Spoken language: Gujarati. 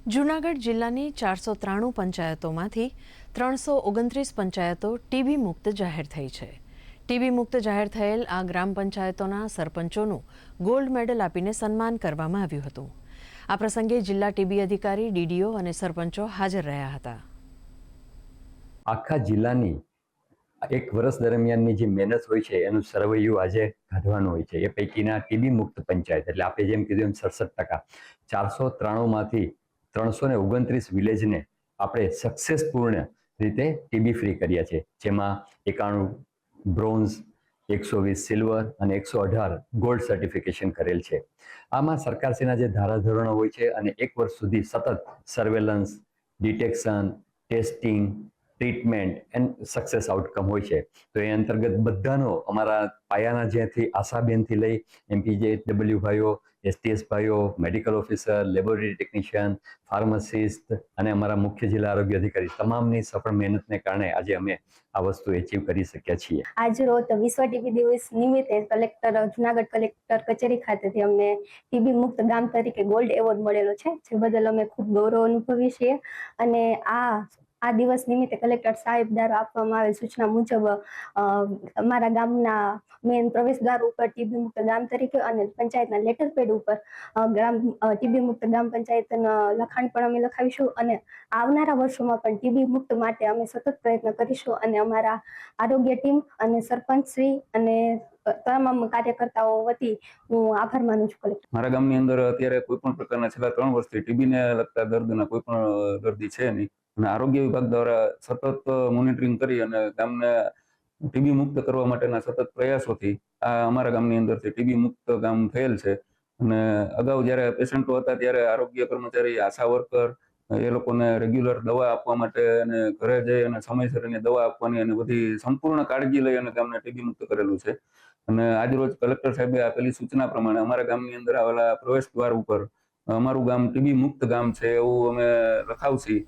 જૂનાગઢ જિલ્લાની 493 પંચાયતોમાંથી 329 પંચાયતો ટીબી મુક્ત જાહેર થઈ છે. ટીબી મુક્ત જાહેર થયેલ આ ગ્રામ પંચાયતોના સરપંચોનું ગોલ્ડ મેડલ આપીને સન્માન કરવામાં આવ્યું હતું. આ પ્રસંગે જિલ્લા ટીબી અધિકારી, ડીડીઓ અને સરપંચો હાજર રહ્યા હતા. આખા જિલ્લાની એક વર્ષ દરમિયાનની જે મહેનત હોય છે એનું સરવૈયું આજે કાઢવાનું હોય છે. એ પૈકીના ટીબી મુક્ત પંચાયત એટલે આપણે જેમ કીધું એમ 67%, 493માંથી 329 વિલેજને આપણે સક્સેસપૂર્ણ રીતે ટીબી ફ્રી કર્યા છે. જેમાં 91 બ્રોન્ઝ, 120 સિલ્વર અને 118 ગોલ્ડ સર્ટિફિકેશન કરેલ છે. આમાં સરકારશ્રીના જે ધારાધોરણો હોય છે અને એક વર્ષ સુધી સતત surveillance, detection, testing, treatment and success outcome હોય છે. તો એ અંતર્ગત બધાનો અમારા પાયાના જ્યાંથી આશાબેનથી લઈ MPJW ભાઈઓ, STS ભાઈઓ, medical officer, laboratory technician, pharmacist અને અમારા મુખ્ય જિલ્લા આરોગ્ય અધિકારી તમામની સફળ મહેનતને કારણે આજે અમે આ વસ્તુ એચીવ કરી શક્યા છીએ. આજ રોજ વિશ્વ ટીબી દિવસ નિમિત્તે જૂનાગઢ કલેક્ટર કચેરી ખાતેથી અમને ટીબી મુક્ત ગામ તરીકે ગોલ્ડ એવોર્ડ મળેલો છે, જે બદલ અમે ખૂબ ગૌરવ અનુભવીએ છીએ. અને આ દિવસ નિમિત્તે કલેક્ટર સાહેબ દ્વારા આપવામાં આવેલ સૂચના મુજબ અમારા ગામના મેન પ્રવેશદ્વાર ઉપર ટીબી મુક્ત ગામ તરીકે અને પંચાયતના લેટર પેડ ઉપર ટીબી મુક્ત ગામ પંચાયતના લખાણ પણ અમે લખાવીશું. અને આવનારા વર્ષોમાં પણ ટીબી મુક્ત માટે અમે સતત પ્રયત્ન કરીશું. અને અમારા આરોગ્ય ટીમ અને સરપંચ શ્રી અને તમામ કાર્યકર્તાઓ વતી હું આભાર માનું છું કલેક્ટર. મારા ગામની અંદર અત્યારે કોઈ પણ પ્રકારના છેલ્લા 3 વર્ષથી ટીબીને લગતા દર્દના કોઈ પણ દર્દી છે નહીં, અને આરોગ્ય વિભાગ દ્વારા સતત મોનિટરિંગ કરી અને ગામને ટીબી મુક્ત કરવા માટેના સતત પ્રયાસોથી આ અમારા ગામની અંદરથી ટીબી મુક્ત ગામ થયેલ છે. અને અગાઉ જ્યારે પેશન્ટો હતા ત્યારે આરોગ્ય કર્મચારી, આશા વર્કર એ લોકોને રેગ્યુલર દવા આપવા માટે અને ઘરે જઈ અને સમયસર એની દવા આપવાની અને બધી સંપૂર્ણ કાળજી લઈ અને ગામને ટીબી મુક્ત કરેલું છે. અને આજરોજ કલેક્ટર સાહેબે આપેલી સૂચના પ્રમાણે અમારા ગામની અંદર આવેલા પ્રવેશ દ્વાર ઉપર અમારું ગામ ટીબી મુક્ત ગામ છે એવું અમે લખાવશી.